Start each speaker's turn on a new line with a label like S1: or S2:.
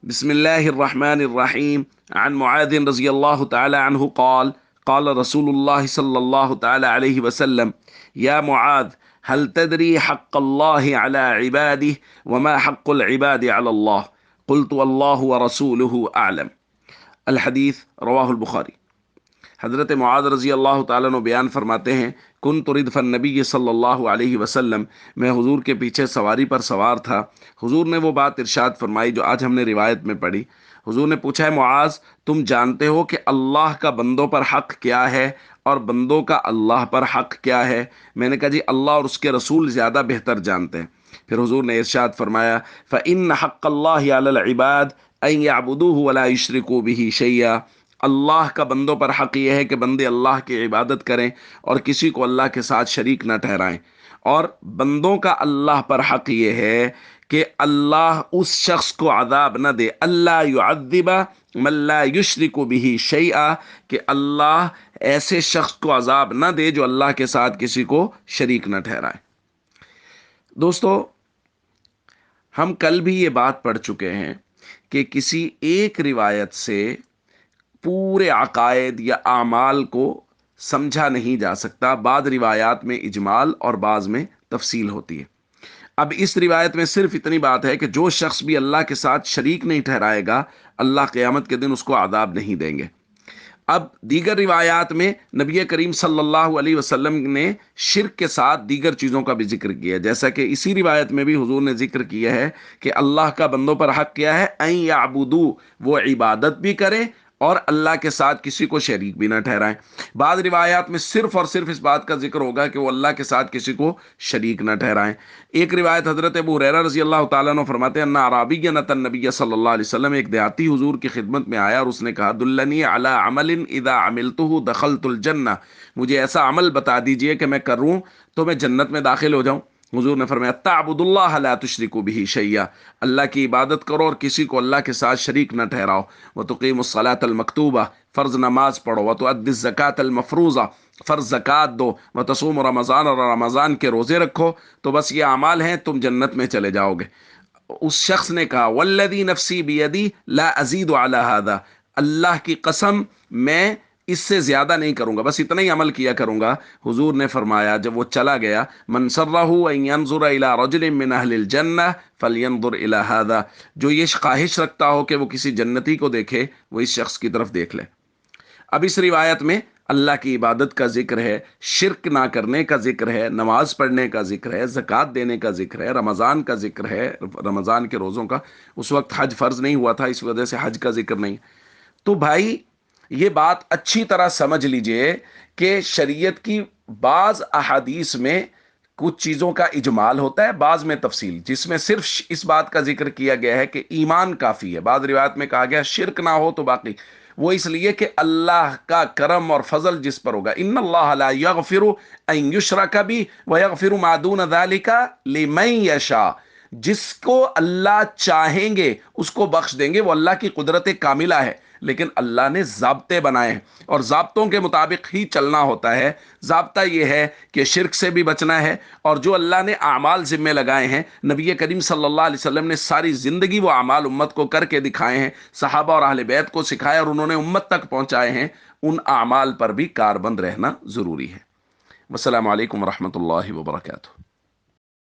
S1: بسم الله الرحمن الرحيم. عن معاذ رضي الله تعالى عنه قال قال رسول الله صلى الله تعالى عليه وسلم: يا معاذ، هل تدري حق الله على عباده وما حق العباد على الله؟ قلت: والله ورسوله أعلم. الحدیث رواہ البخاری۔ حضرت معاذ رضی اللہ تعالیٰ عنہ بیان فرماتے ہیں، کنت ردف النبی صلی اللہ علیہ وسلم، میں حضور کے پیچھے سواری پر سوار تھا۔ حضور نے وہ بات ارشاد فرمائی جو آج ہم نے روایت میں پڑھی۔ حضور نے پوچھا ہے معاذ، تم جانتے ہو کہ اللہ کا بندوں پر حق کیا ہے اور بندوں کا اللہ پر حق کیا ہے؟ میں نے کہا جی اللہ اور اس کے رسول زیادہ بہتر جانتے ہیں۔ پھر حضور نے ارشاد فرمایا، فَإِنَّ حَقَّ اللَّهِ عَلَى الْعِبَادِ أَن يَعْبُدُوهُ وَلَا يُشْرِكُوا بِهِ شَيْئًا۔ اللہ کا بندوں پر حق یہ ہے کہ بندے اللہ کی عبادت کریں اور کسی کو اللہ کے ساتھ شریک نہ ٹھہرائیں، اور بندوں کا اللہ پر حق یہ ہے کہ اللہ اس شخص کو عذاب نہ دے، اللہ يعذب من لا يشرك به شیئا، کہ اللہ ایسے شخص کو عذاب نہ دے جو اللہ کے ساتھ کسی کو شریک نہ ٹھہرائے۔ دوستو، ہم کل بھی یہ بات پڑھ چکے ہیں کہ کسی ایک روایت سے پورے عقائد یا اعمال کو سمجھا نہیں جا سکتا۔ بعض روایات میں اجمال اور بعض میں تفصیل ہوتی ہے۔ اب اس روایت میں صرف اتنی بات ہے کہ جو شخص بھی اللہ کے ساتھ شریک نہیں ٹھہرائے گا، اللہ قیامت کے دن اس کو عذاب نہیں دیں گے۔ اب دیگر روایات میں نبی کریم صلی اللہ علیہ وسلم نے شرک کے ساتھ دیگر چیزوں کا بھی ذکر کیا ہے، جیسا کہ اسی روایت میں بھی حضور نے ذکر کیا ہے کہ اللہ کا بندوں پر حق کیا ہے، ان یعبدو، وہ عبادت بھی کریں اور اللہ کے ساتھ کسی کو شریک بھی نہ ٹھہرائیں۔ بعض روایات میں صرف اور صرف اس بات کا ذکر ہوگا کہ وہ اللہ کے ساتھ کسی کو شریک نہ ٹھہرائیں۔ ایک روایت حضرت ابو ہریرہ رضی اللہ تعالیٰ عنہ فرماتے ہیں، ان اعرابیًا اتى النبی صلی اللہ علیہ وسلم، ایک دیہاتی حضور کی خدمت میں آیا اور اس نے کہا، دلنی علی عمل اذا عملته دخلت الجنہ، مجھے ایسا عمل بتا دیجئے کہ میں کروں تو میں جنت میں داخل ہو جاؤں۔ حضور نے فرمایا، تعبد اللہ لا تشرکوا به شیئا، اللہ کی عبادت کرو اور کسی کو اللہ کے ساتھ شریک نہ ٹھہراؤ۔ وتقیم الصلاۃ المکتوبہ، فرض نماز پڑھو۔ وتؤدی الزکاۃ المفروضہ، فرض زکوٰۃ دو۔ وتصوم رمضان، اور رمضان کے روزے رکھو۔ تو بس یہ اعمال ہیں، تم جنت میں چلے جاؤ گے۔ اس شخص نے کہا، والذی نفسی بیدی لا ازید علی ھذا، اللہ کی قسم میں اس سے زیادہ نہیں کروں گا، بس اتنا ہی عمل کیا کروں گا۔ حضور نے فرمایا جب وہ چلا گیا، من سرہ ان ینظر الی رجل من اہل الجنہ فلینظر الی ھذا، جو یہ خواہش رکھتا ہو کہ وہ کسی جنتی کو دیکھے، وہ اس شخص کی طرف دیکھ لے۔ اب اس روایت میں اللہ کی عبادت کا ذکر ہے، شرک نہ کرنے کا ذکر ہے، نماز پڑھنے کا ذکر ہے، زکوٰۃ دینے کا ذکر ہے، رمضان کا ذکر ہے، رمضان کے روزوں کا۔ اس وقت حج فرض نہیں ہوا تھا، اس وجہ سے حج کا ذکر نہیں۔ تو بھائی یہ بات اچھی طرح سمجھ لیجئے کہ شریعت کی بعض احادیث میں کچھ چیزوں کا اجمال ہوتا ہے، بعض میں تفصیل، جس میں صرف اس بات کا ذکر کیا گیا ہے کہ ایمان کافی ہے۔ بعض روایات میں کہا گیا شرک نہ ہو تو باقی، وہ اس لیے کہ اللہ کا کرم اور فضل جس پر ہوگا، ان اللہ لا یغفر ان یشرک بہ ویغفر ما دون ذلک لمن یشاء، جس کو اللہ چاہیں گے اس کو بخش دیں گے، وہ اللہ کی قدرت کاملہ ہے، لیکن اللہ نے ضابطے بنائے ہیں اور ضابطوں کے مطابق ہی چلنا ہوتا ہے۔ ضابطہ یہ ہے کہ شرک سے بھی بچنا ہے، اور جو اللہ نے اعمال ذمہ لگائے ہیں، نبی کریم صلی اللہ علیہ وسلم نے ساری زندگی وہ اعمال امت کو کر کے دکھائے ہیں، صحابہ اور اہل بیت کو سکھائے اور انہوں نے امت تک پہنچائے ہیں، ان اعمال پر بھی کاربند رہنا ضروری ہے۔ والسلام علیکم ورحمۃ اللہ وبرکاتہ۔